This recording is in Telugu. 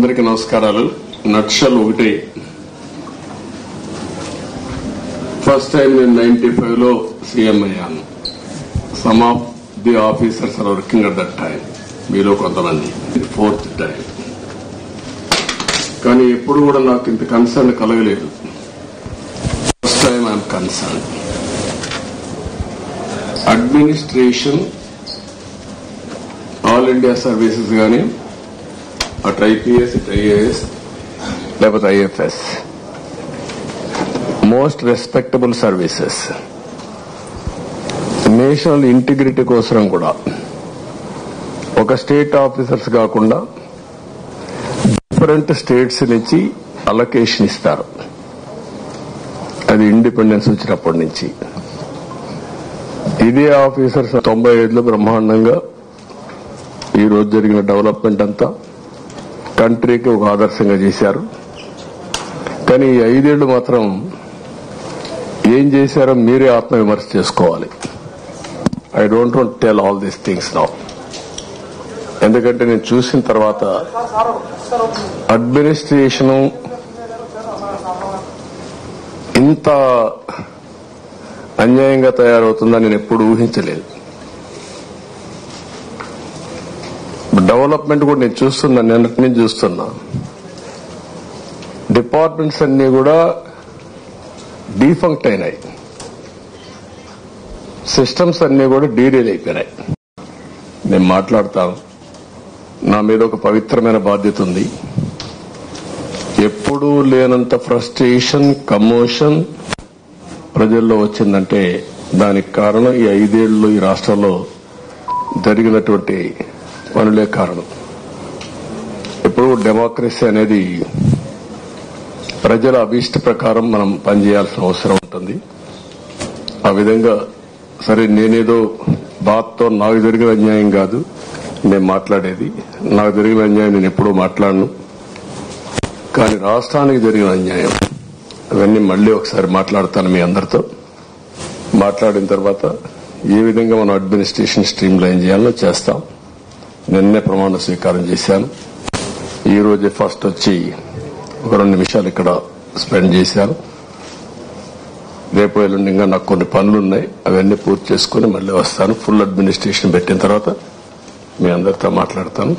అందరికీ నమస్కారాలు. నక్షల్ ఒకటి ఫస్ట్ టైం నేను 95 లో సీఎం అయ్యాను. Some of the officers are working at that time. మీలో కొంతమంది. Fourth time. కానీ ఎప్పుడు కూడా నాకు ఇంత కన్సర్న్ కలగలేదు. First time I'm concern. Administration all India services గానీ అటు ఐపీఎస్ ఇటు ఐఏఎస్ లేకపోతే IFS most respectable services national integrity కోసం కూడా ఒక స్టేట్ ఆఫీసర్స్ కాకుండా డిఫరెంట్ స్టేట్స్ నుంచి అలొకేషన్ ఇస్తారు. అది ఇండిపెండెన్స్ వచ్చినప్పటి నుంచి. ఇదే ఆఫీసర్స్ 95లో బ్రహ్మాండంగా ఈ రోజు జరిగిన డెవలప్మెంట్ అంతా కంట్రీకి ఒక ఆదర్శంగా చేశారు. కానీ ఈ 5 ఏళ్లు మాత్రం ఏం చేశారో మీరే ఆత్మవిమర్శ చేసుకోవాలి. I don't want tell all these things now. ఎందుకంటే నేను చూసిన తర్వాత అడ్మినిస్ట్రేషన్ ఇంత అన్యాయంగా తయారవుతుందని నేను ఎప్పుడు ఊహించలేదు. డెవలప్మెంట్ కూడా నేను చూస్తున్నా, నిన్నటి నుంచి చూస్తున్నా. డిపార్ట్మెంట్స్ అన్ని కూడా డీఫంక్ట్ అయినాయి. సిస్టమ్స్ అన్ని కూడా డీరేల్ అయిపోయినాయి. నేను మాట్లాడతాను. నా మీద ఒక పవిత్రమైన బాధ్యత ఉంది. ఎప్పుడూ లేనంత ఫ్రస్ట్రేషన్, కమోషన్ ప్రజల్లో వచ్చిందంటే దానికి కారణం ఈ 5 ఏళ్లు ఈ రాష్ట్రంలో జరిగినటువంటి పనులే కారణం. ఇప్పుడు డెమోక్రసీ అనేది ప్రజల అభీష్ట ప్రకారం మనం పనిచేయాల్సిన అవసరం ఉంటుంది. ఆ విధంగా సరే, నేనేదో బాధతో నాకు జరిగిన అన్యాయం కాదు నేను మాట్లాడేది. నాకు జరిగిన అన్యాయం నేను ఎప్పుడూ మాట్లాడను. కానీ రాష్ట్రానికి జరిగిన అన్యాయం అవన్నీ మళ్లీ ఒకసారి మాట్లాడతాను మీ అందరితో. మాట్లాడిన తర్వాత ఏ విధంగా మనం అడ్మినిస్ట్రేషన్ స్ట్రీమ్ లైన్ చేయాలో చేస్తాం. నిన్నే ప్రమాణ స్వీకారం చేశాను. ఈ రోజే ఫస్ట్ వచ్చి ఒక 2 నిమిషాలు ఇక్కడ స్పెండ్ చేశాను. రేపు ఎల్లుండి ఇంకా నాకు కొన్ని పనులున్నాయి. అవన్నీ పూర్తి చేసుకుని మళ్లీ వస్తాను. ఫుల్ అడ్మినిస్ట్రేషన్ పెట్టిన తర్వాత మీ అందరితో మాట్లాడతాను.